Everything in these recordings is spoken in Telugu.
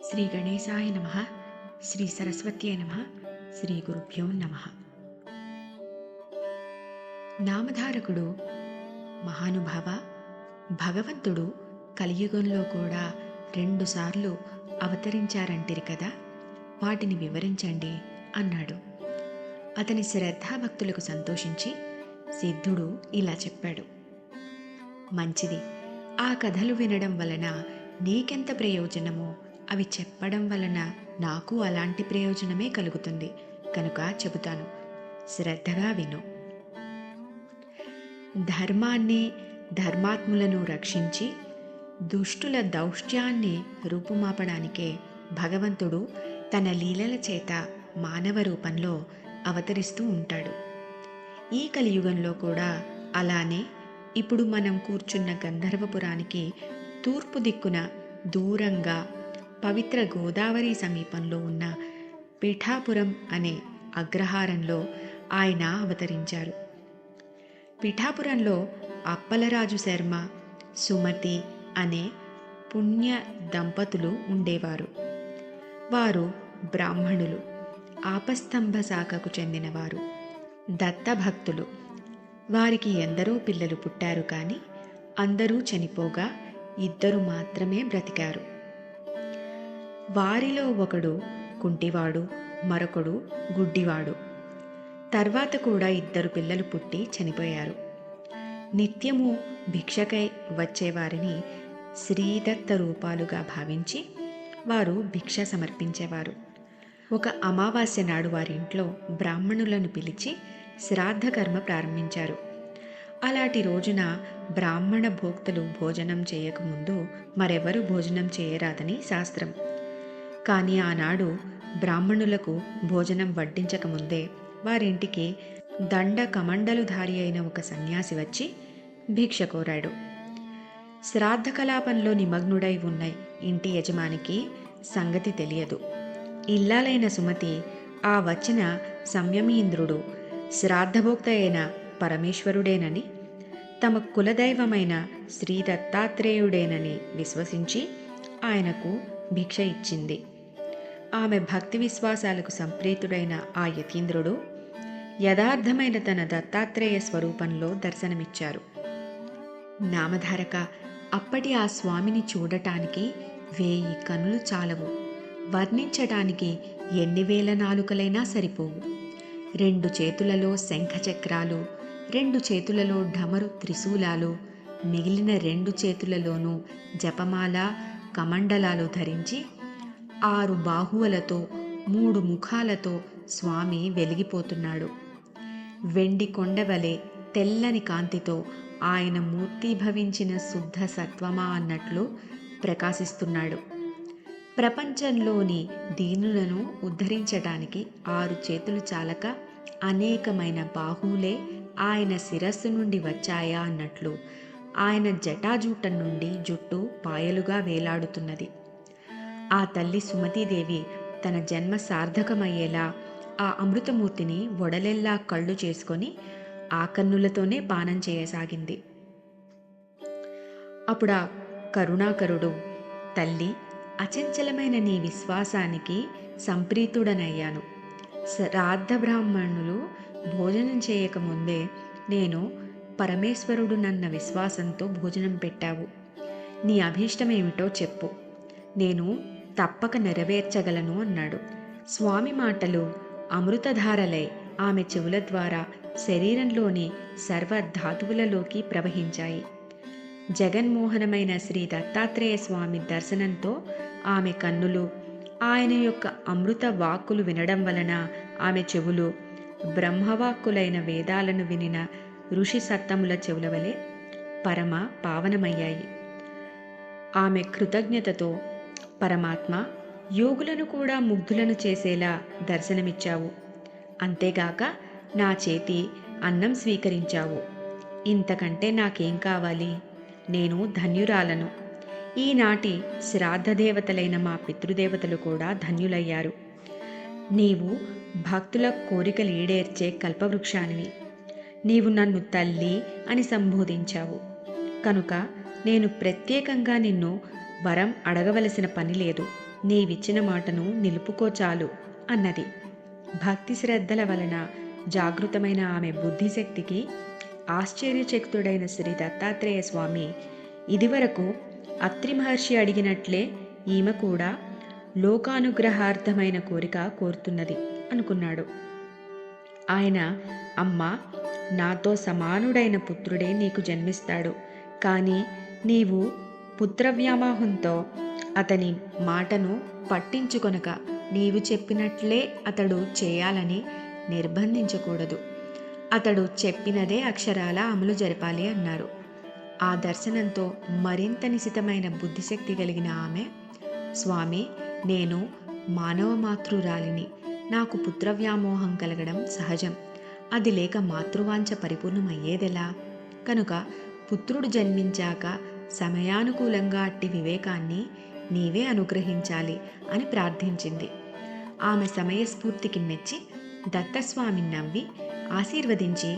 శ్రీ గణేశాయ నమః. శ్రీ సరస్వత్యై నమః. శ్రీ గురుభ్యో నమః. నామధారకుడు మహానుభావ, భగవంతుడు కలియుగంలో కూడా 2 సార్లు అవతరించారంటిరి కదా, వాటిని వివరించండి అన్నాడు. అతని శ్రద్ధాభక్తులకు సంతోషించి సిద్ధుడు ఇలా చెప్పాడు. మంచిది, ఆ కథలు వినడం వలన నీకెంత ప్రయోజనమో అవి చెప్పడం వలన నాకు అలాంటి ప్రయోజనమే కలుగుతుంది కనుక చెబుతాను, శ్రద్ధగా విను. ధర్మాన్ని, ధర్మాత్ములను రక్షించి దుష్టుల దౌష్ట్యాన్ని రూపుమాపడానికే భగవంతుడు తన లీలల చేత మానవ రూపంలో అవతరిస్తూ ఉంటాడు. ఈ కలియుగంలో కూడా అలానే ఇప్పుడు మనం కూర్చున్న గంధర్వపురానికి తూర్పు దిక్కున దూరంగా పవిత్ర గోదావరి సమీపంలో ఉన్న పిఠాపురం అనే అగ్రహారంలో ఆయన అవతరించారు. పిఠాపురంలో అప్పలరాజు శర్మ, సుమతి అనే పుణ్య దంపతులు ఉండేవారు. వారు బ్రాహ్మణులు, ఆపస్తంభ శాఖకు చెందినవారు, దత్తభక్తులు. వారికి ఎందరో పిల్లలు పుట్టారు, కానీ అందరూ చనిపోగా 2 మాత్రమే బ్రతికారు. వారిలో ఒకడు కుంటివాడు, మరొకడు గుడ్డివాడు. తర్వాత కూడా 2 పిల్లలు పుట్టి చనిపోయారు. నిత్యము భిక్షకై వచ్చేవారిని శ్రీదత్త రూపాలుగా భావించి వారు భిక్ష సమర్పించేవారు. ఒక అమావాస్య నాడు వారింట్లో బ్రాహ్మణులను పిలిచి శ్రాద్ధకర్మ ప్రారంభించారు. అలాంటి రోజున బ్రాహ్మణ భోక్తలు భోజనం చేయకముందు మరెవరు భోజనం చేయరాదని శాస్త్రం. కానీ ఆనాడు బ్రాహ్మణులకు భోజనం వడ్డించకముందే వారింటికి దండ కమండలుధారి అయిన ఒక సన్యాసి వచ్చి భిక్ష కోరాడు. శ్రాద్ధ కలాపంలో నిమగ్నుడై ఉన్న ఇంటి యజమానికి సంగతి తెలియదు. ఇల్లాలైన సుమతి ఆ వచ్చిన సంయమీంద్రుడు శ్రాద్ధభోక్త అయిన పరమేశ్వరుడేనని, తమ కులదైవమైన శ్రీ దత్తాత్రేయుడేనని విశ్వసించి ఆయనకు భిక్ష ఇచ్చింది. ఆమె భక్తి విశ్వాసాలకు సంప్రీతుడైన ఆ యతీంద్రుడు యథార్థమైన తన దత్తాత్రేయ స్వరూపంలో దర్శనమిచ్చారు. నామధారక, అప్పటి ఆ స్వామిని చూడటానికి 1000 కనులు చాలవు, వర్ణించటానికి ఎన్ని వేల నాలుకలైనా సరిపోవు. 2 చేతులలో శంఖచక్రాలు, 2 చేతులలో ఢమరు త్రిశూలాలు, మిగిలిన 2 చేతులలోనూ జపమాల కమండలాలు ధరించి 6 బాహువులతో 3 ముఖాలతో స్వామి వెలిగిపోతున్నాడు. వెండి కొండవలే తెల్లని కాంతితో ఆయన మూర్తీభవించిన శుద్ధ సత్వమా అన్నట్లు ప్రకాశిస్తున్నాడు. ప్రపంచంలోని దీనులను ఉద్ధరించడానికి 6 చేతులు చాలక అనేకమైన బాహువులే ఆయన శిరస్సు నుండి వచ్చాయా అన్నట్లు ఆయన జటాజూటం నుండి జుట్టు పాయలుగా వేలాడుతున్నది. ఆ తల్లి సుమతీదేవి తన జన్మ సార్థకమయ్యేలా ఆ అమృతమూర్తిని వడలెల్లా కళ్ళు చేసుకొని ఆ కన్నులతోనే పానం చేయసాగింది. అప్పుడా కరుణాకరుడు, తల్లి, అచంచలమైన నీ విశ్వాసానికి సంప్రీతుడనయ్యాను. శ్రాద్ధ బ్రాహ్మణులు భోజనం చేయకముందే నేను పరమేశ్వరుడు నన్న విశ్వాసంతో భోజనం పెట్టావు. నీ అభీష్టమేమిటో చెప్పు, నేను తప్పక నెరవేర్చగలను అన్నాడు. స్వామి మాటలు అమృతధారలై ఆమె చెవుల ద్వారా శరీరంలోని సర్వధాతువులలోకి ప్రవహించాయి. జగన్మోహనమైన శ్రీ దత్తాత్రేయ స్వామి దర్శనంతో ఆమె కన్నులు, ఆయన యొక్క అమృత వాక్కులు వినడం వలన ఆమె చెవులు బ్రహ్మవాక్కులైన వేదాలను వినిన ఋషి సత్తముల చెవుల వలె పరమ పావనమయ్యాయి. ఆమె కృతజ్ఞతతో, పరమాత్మ, యోగులను కూడా ముగ్ధులను చేసేలా దర్శనమిచ్చావు. అంతేగాక నా చేతి అన్నం స్వీకరించావు. ఇంతకంటే నాకేం కావాలి? నేను ధన్యురాలను. ఈనాటి శ్రాద్ధదేవతలైన మా పితృదేవతలు కూడా ధన్యులయ్యారు. నీవు భక్తుల కోరికలు ఈడేర్చే కల్పవృక్షానివి. నీవు నన్ను తల్లి అని సంబోధించావు కనుక నేను ప్రత్యేకంగా నిన్ను వరం అడగవలసిన పని లేదు. నీవిచ్చిన మాటను నిలుపుకో చాలు అన్నది. భక్తి శ్రద్ధల వలన జాగృతమైన ఆమె బుద్ధిశక్తికి ఆశ్చర్యచకితుడైన శ్రీ దత్తాత్రేయ స్వామి ఇదివరకు అత్రి మహర్షి అడిగినట్లే ఈమె కూడా లోకానుగ్రహార్థమైన కోరిక కోరుతున్నది అనుకున్నాడు. ఆయన, అమ్మా, నాతో సమానుడైన పుత్రుడే నీకు జన్మిస్తాడు, కానీ నీవు పుత్రవ్యామోహంతో అతని మాటను పట్టించుకొనక నీవు చెప్పినట్లే అతడు చేయాలని నిర్బంధించకూడదు. అతడు చెప్పినదే అక్షరాల అమలు జరపాలి అన్నారు. ఆ దర్శనంతో మరింత నిశితమైన బుద్ధిశక్తి కలిగిన ఆమె, స్వామి, నేను మానవ మాతృరాలిని. నాకు పుత్రవ్యామోహం కలగడం సహజం. అది లేక మాతృవాంఛ పరిపూర్ణమయ్యేదెలా? కనుక పుత్రుడు జన్మించాక సమయానుకూలంగా అట్టి వివేకాన్ని నీవే అనుగ్రహించాలి అని ప్రార్థించింది. ఆమె సమయస్ఫూర్తికి మెచ్చి దత్తస్వామి నవ్వి ఆశీర్వదించి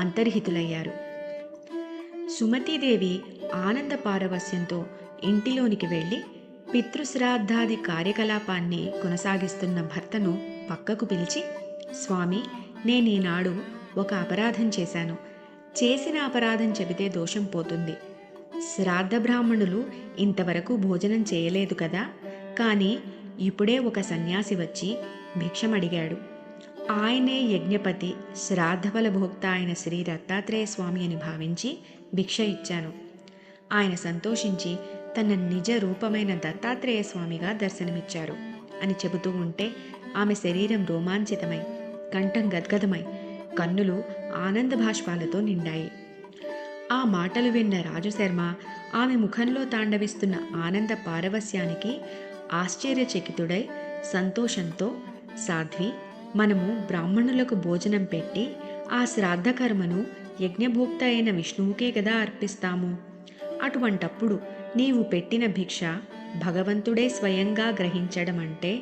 అంతర్హితులయ్యారు. సుమతీదేవి ఆనంద పారవస్యంతో ఇంటిలోనికి వెళ్ళి పితృశ్రాద్ధాది కార్యకలాపాన్ని కొనసాగిస్తున్న భర్తను పక్కకు పిలిచి, స్వామి, నేనీనాడు ఒక అపరాధం చేశాను. చేసిన అపరాధం చెబితే దోషం పోతుంది. శ్రాద్ధ బ్రాహ్మణులు ఇంతవరకు భోజనం చేయలేదు కదా, కానీ ఇప్పుడే ఒక సన్యాసి వచ్చి భిక్షమడిగాడు. ఆయనే యజ్ఞపతి, శ్రాద్ధఫల భోక్త అయిన శ్రీ దత్తాత్రేయ స్వామి అని భావించి భిక్ష ఇచ్చాను. ఆయన సంతోషించి తన నిజ రూపమైన దత్తాత్రేయ స్వామిగా దర్శనమిచ్చారు అని చెబుతూ ఉంటే ఆమె శరీరం రోమాంచితమై, కంఠం గద్గదమై, కన్నులు ఆనంద భాష్పాలతో నిండాయి. ఆ మాటలు విన్న రాజుశర్మ ఆమె ముఖంలో తాండవిస్తున్న ఆనంద పారవస్యానికి ఆశ్చర్యచకితుడై సంతోషంతో, సాధ్వి, మనము బ్రాహ్మణులకు భోజనం పెట్టి ఆ శ్రాద్ధకర్మను యజ్ఞభోక్త అయిన విష్ణువుకే కదా అర్పిస్తాము. అటువంటప్పుడు నీవు పెట్టిన భిక్ష భగవంతుడే స్వయంగా గ్రహించడం అంటే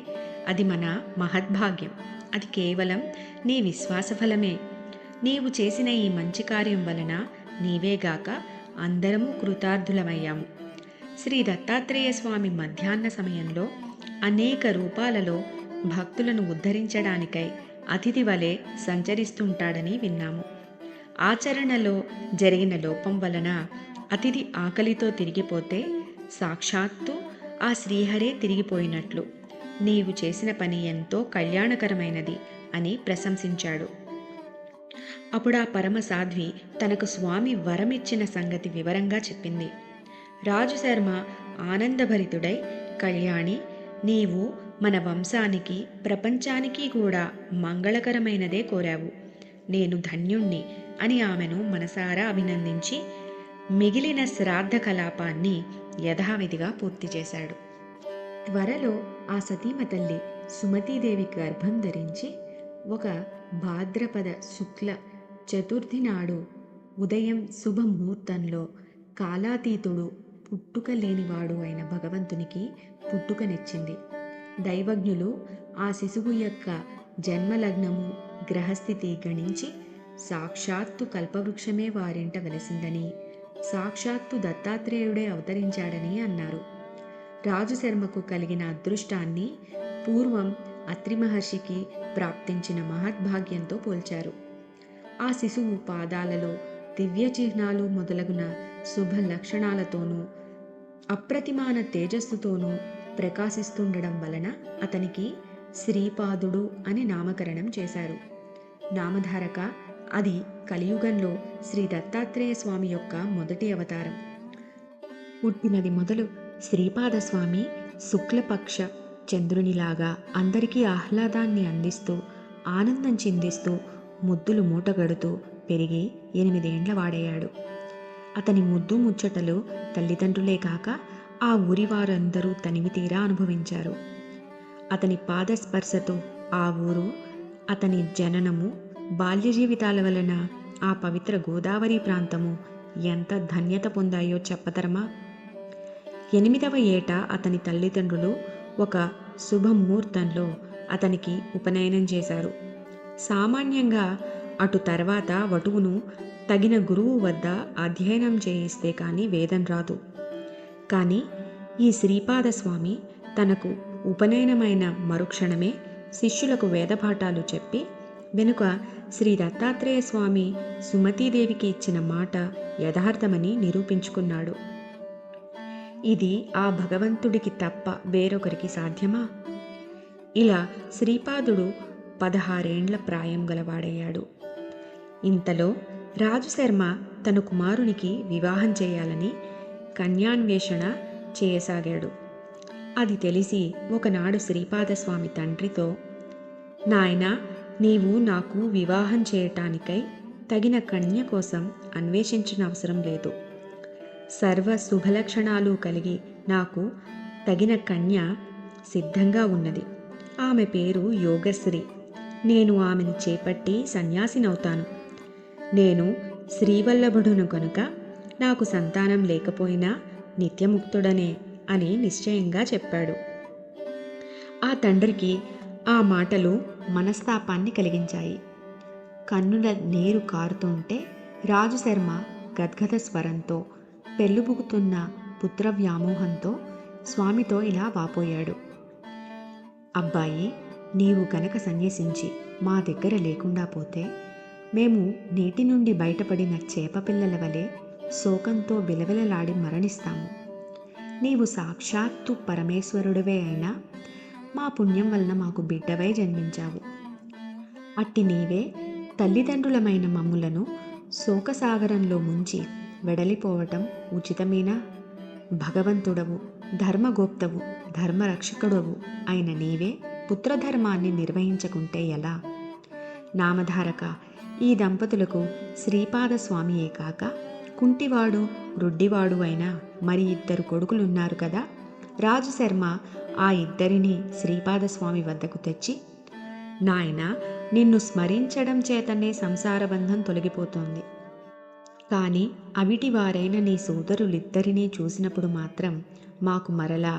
అది మన మహద్భాగ్యం. అది కేవలం నీ విశ్వాసఫలమే. నీవు చేసిన ఈ మంచి కార్యం వలన నీవేగాక అందరము కృతార్థులమయ్యాము. శ్రీ దత్తాత్రేయ స్వామి మధ్యాహ్న సమయంలో అనేక రూపాలలో భక్తులను ఉద్ధరించడానికై అతిథి వలె సంచరిస్తుంటాడని విన్నాము. ఆచరణలో జరిగిన లోపం వలన అతిథి ఆకలితో తిరిగిపోతే సాక్షాత్తు ఆ శ్రీహరే తిరిగిపోయినట్లు నీవు చేసిన పని ఎంతో కళ్యాణకరమైనది అని ప్రశంసించాడు. అప్పుడు ఆ పరమ సాధ్వి తనకు స్వామి వరమిచ్చిన సంగతి వివరంగా చెప్పింది. రాజుశర్మ ఆనందభరితుడై, కళ్యాణి, నీవు మన వంశానికి, ప్రపంచానికి కూడా మంగళకరమైనదే కోరావు. నేను ధన్యుణ్ణి అని ఆమెను మనసారా అభినందించి మిగిలిన శ్రాద్ధ కలాపాన్ని యథావిధిగా పూర్తి చేశాడు. త్వరలో ఆ సతీమ తల్లి సుమతీదేవి గర్భం ధరించి ఒక భాద్రపద శుక్ల చతుర్థి నాడు ఉదయం శుభముహూర్తంలో కాలాతీతుడు, పుట్టుక లేనివాడు అయిన భగవంతునికి పుట్టుకనిచ్చింది. దైవజ్ఞులు ఆ శిశువు యొక్క జన్మలగ్నము, గ్రహస్థితి గణించి సాక్షాత్తు కల్పవృక్షమే వారింట వెలసిందని, సాక్షాత్తు దత్తాత్రేయుడే అవతరించాడని అన్నారు. రాజుశర్మకు కలిగిన అదృష్టాన్ని పూర్వం అత్రి మహర్షికి ప్రాప్తించిన మహద్భాగ్యంతో పోల్చారు. ఆ శిశువు పాదాలలో దివ్య చిహ్నాలు మొదలగున శుభ లక్షణాలతోనూ అప్రతిమాన తేజస్సుతోనూ ప్రకాశిస్తుండడం వలన అతనికి శ్రీపాదుడు అని నామకరణం చేశారు. నామధారక అది కలియుగంలో శ్రీ దత్తాత్రేయ స్వామి యొక్క మొదటి అవతారం. పుట్టినది మొదలు శ్రీపాదస్వామి శుక్లపక్ష చంద్రునిలాగా అందరికీ ఆహ్లాదాన్ని అందిస్తూ, ఆనందం చిందిస్తూ, ముద్దులు మూటగడుతూ పెరిగి 8 ఏండ్ల వాడయ్యాడు. అతని ముద్దు ముచ్చటలు తల్లిదండ్రులే కాక ఆ ఊరి వారందరూ తనివి తీరా అనుభవించారు. అతని పాదస్పర్శతో ఆ ఊరు, అతని జననము, బాల్య జీవితాల వలన ఆ పవిత్ర గోదావరి ప్రాంతము ఎంత ధన్యత పొందాయో చెప్పతరమా? 8వ ఏట అతని తల్లిదండ్రులు ఒక శుభముహూర్తంలో అతనికి ఉపనయనం చేశారు. సామాన్యంగా అటు తర్వాత వటువును తగిన గురువు వద్ద అధ్యయనం చేయిస్తే కానీ వేదం రాదు. కానీ ఈ శ్రీపాదస్వామి తనకు ఉపనయనమైన మరుక్షణమే శిష్యులకు వేదపాఠాలు చెప్పి వెనుక శ్రీ దత్తాత్రేయ స్వామి సుమతీదేవికి ఇచ్చిన మాట యథార్థమని నిరూపించుకున్నాడు. ఇది ఆ భగవంతుడికి తప్ప వేరొకరికి సాధ్యమా? ఇలా శ్రీపాదుడు 16 ఏండ్ల ప్రాయం గలవాడయ్యాడు. ఇంతలో రాజుశర్మ తన కుమారునికి వివాహం చేయాలని కన్యాన్వేషణ చేయసాగాడు. అది తెలిసి ఒకనాడు శ్రీపాదస్వామి తండ్రితో, నాయనా, నీవు నాకు వివాహం చేయటానికై తగిన కన్య కోసం అన్వేషించిన అవసరం లేదు. సర్వ శుభలక్షణాలు కలిగి నాకు తగిన కన్య సిద్ధంగా ఉన్నది. ఆమె పేరు యోగశ్రీ. నేను ఆమెను చేపట్టి సన్యాసినవుతాను. నేను శ్రీవల్లభుడును కనుక నాకు సంతానం లేకపోయినా నిత్యముక్తుడనే అని నిశ్చయంగా చెప్పాడు. ఆ తండ్రికి ఆ మాటలు మనస్తాపాన్ని కలిగించాయి. కన్నుల నీరు కారుతుంటే రాజుశర్మ గద్గద స్వరంతో, పెళ్ళుబుకుతున్న పుత్ర వ్యామోహంతో స్వామితో ఇలా వాపోయాడు. అబ్బాయి, నీవు గనక సన్యసించి మా దగ్గర లేకుండా పోతే మేము నీటి నుండి బయటపడిన చేపపిల్లల వలె శోకంతో విలవిలలాడి మరణిస్తాము. నీవు సాక్షాత్తు పరమేశ్వరుడివే అయినా మా పుణ్యం వలన మాకు బిడ్డవై జన్మించావు. అట్టి నీవే తల్లిదండ్రులమైన మమ్ములను శోకసాగరంలో ముంచి వెడలిపోవటం ఉచితమేనా? భగవంతుడవు, ధర్మగోప్తవు, ధర్మరక్షకుడవు అయిన నీవే పుత్రధర్మాన్ని నిర్వహించకుంటే ఎలా? నామధారక, ఈ దంపతులకు శ్రీపాదస్వామియే కాక కుంటివాడు, రుడ్డివాడు అయిన మరి 2 కొడుకులున్నారు కదా. రాజుశర్మ ఆ 2ని శ్రీపాదస్వామి వద్దకు తెచ్చి, నాయనా, నిన్ను స్మరించడం చేతనే సంసార బంధం తొలగిపోతోంది. కానీ అవిటి వారైన నీ సోదరులిద్దరినీ చూసినప్పుడు మాత్రం మాకు మరలా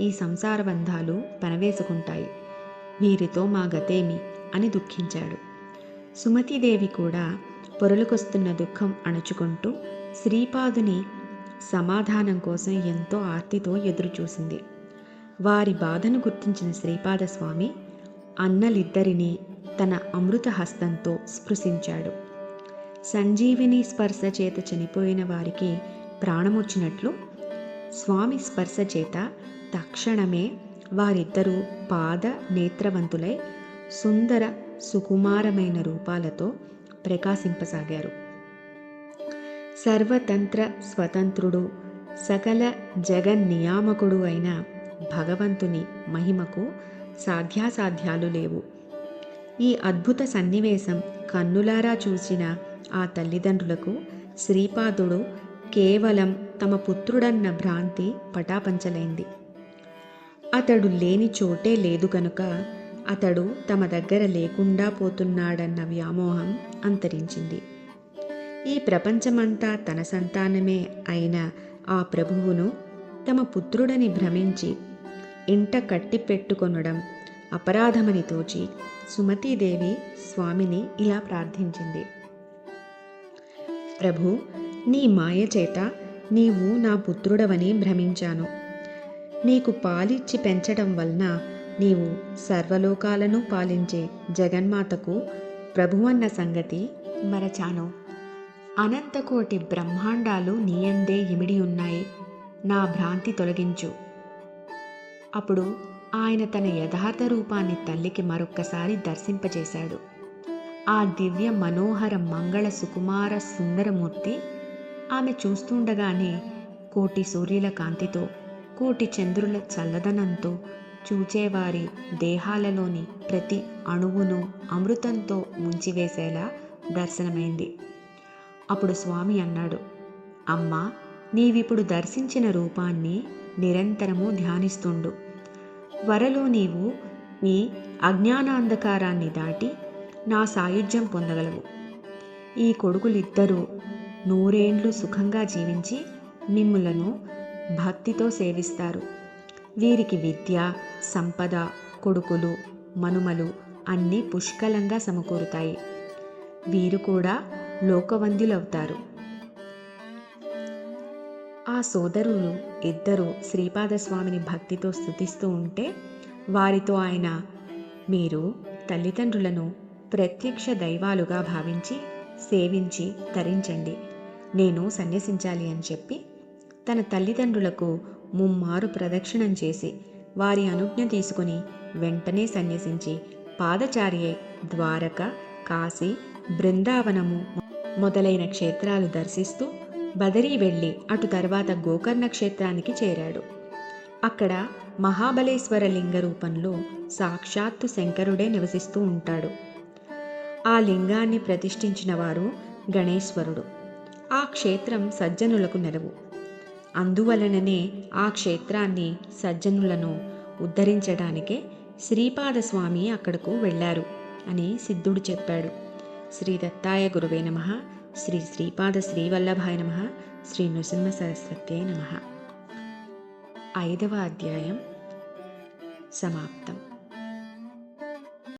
ఈ సంసార బంధాలు పెనవేసుకుంటాయి. వీరితో మా గతేమి అని దుఃఖించాడు. సుమతీదేవి కూడా పొరలుకొస్తున్న దుఃఖం అణుచుకుంటూ శ్రీపాదుని సమాధానం కోసం ఎంతో ఆర్తితో ఎదురుచూసింది. వారి బాధను గుర్తించిన శ్రీపాదస్వామి అన్నలిద్దరినీ తన అమృత హస్తంతో స్పృశించాడు. సంజీవిని స్పర్శ చేత చనిపోయిన వారికి ప్రాణమొచ్చినట్లు స్వామి స్పర్శ చేత తక్షణమే వారిద్దరూ పాద నేత్రవంతులై సుందర సుకుమారమైన రూపాలతో ప్రకాశింపసాగారు. సర్వతంత్ర స్వతంత్రుడు, సకల జగన్నియామకుడు అయిన భగవంతుని మహిమకు సాధ్యాసాధ్యాలు లేవు. ఈ అద్భుత సన్నివేశం కన్నులారా చూసిన ఆ తల్లిదండ్రులకు శ్రీపాదుడు కేవలం తమ పుత్రుడన్న భ్రాంతి పటాపంచలైంది. అతడు లేని చోటే లేదు కనుక అతడు తమ దగ్గర లేకుండా పోతున్నాడన్న వ్యామోహం అంతరించింది. ఈ ప్రపంచమంతా తన సంతానమే అయిన ఆ ప్రభువును తమ పుత్రుడని భ్రమించి ఇంట కట్టిపెట్టుకొనడం అపరాధమని తోచి సుమతీదేవి స్వామిని ఇలా ప్రార్థించింది. ప్రభు, నీ మాయ చేత నీవు నా పుత్రుడవని భ్రమించాను. నీకు పాలిచ్చి పెంచడం వలన నీవు సర్వలోకాలను పాలించే జగన్మాతకు ప్రభువన్న సంగతి మరచాను. అనంతకోటి బ్రహ్మాండాలు నీయందే ఇమిడి ఉన్నాయి. నా భ్రాంతి తొలగించు. అప్పుడు ఆయన తన యథార్థ రూపాన్ని తల్లికి మరొక్కసారి దర్శింపజేశాడు. ఆ దివ్య మనోహర మంగళ సుకుమార సుందరమూర్తి ఆమె చూస్తుండగానే కోటి సూర్యుల కాంతితో, కోటి చంద్రుల చల్లదనంతో చూచేవారి దేహాలలోని ప్రతి అణువును అమృతంతో ముంచివేసేలా దర్శనమైంది. అప్పుడు స్వామి అన్నాడు, అమ్మా, నీవిప్పుడు దర్శించిన రూపాన్ని నిరంతరము ధ్యానిస్తుండు. త్వరలో నీవు ఈ అజ్ఞానాంధకారాన్ని దాటి నా సాయుధ్యం పొందగలవు. ఈ కొడుకులిద్దరూ 100 ఏండ్లు సుఖంగా జీవించి మిమ్ములను భక్తితో సేవిస్తారు. వీరికి విద్య, సంపద, కొడుకులు, మనుమలు అన్నీ పుష్కలంగా సమకూరుతాయి. వీరు కూడా లోకవంద్యులవుతారు. ఆ సోదరులు ఇద్దరూ శ్రీపాదస్వామిని భక్తితో స్తుతిస్తూ ఉంటే వారితో ఆయన, మీరు తల్లిదండ్రులను ప్రత్యక్ష దైవాలుగా భావించి సేవించి తరించండి, నేను సన్యసించాలి అని చెప్పి తన తల్లిదండ్రులకు ముమ్మారు ప్రదక్షిణం చేసి వారి అనుజ్ఞ తీసుకుని వెంటనే సన్యసించి పాదచారి అయి ద్వారక, కాశీ, బృందావనము మొదలైన క్షేత్రాలు దర్శిస్తూ బదరీ వెళ్ళి అటు తర్వాత గోకర్ణ క్షేత్రానికి చేరాడు. అక్కడ మహాబలేశ్వర లింగ రూపంలో సాక్షాత్తు శంకరుడే నివసిస్తూ ఉంటాడు. ఆ లింగాన్ని ప్రతిష్ఠించిన వారు గణేశ్వరుడు. ఆ క్షేత్రం సజ్జనులకు నెలవు. అందువలననే ఆ క్షేత్రాన్ని, సజ్జనులను ఉద్ధరించడానికే శ్రీపాదస్వామి అక్కడకు వెళ్ళారు అని సిద్ధుడు చెప్పాడు. శ్రీ దత్తాయ గురువే నమః. శ్రీ శ్రీపాద శ్రీవల్లభాయ నమః. శ్రీ నృసింహ సరస్వత్యై నమః. 5వ అధ్యాయం సమాప్తం.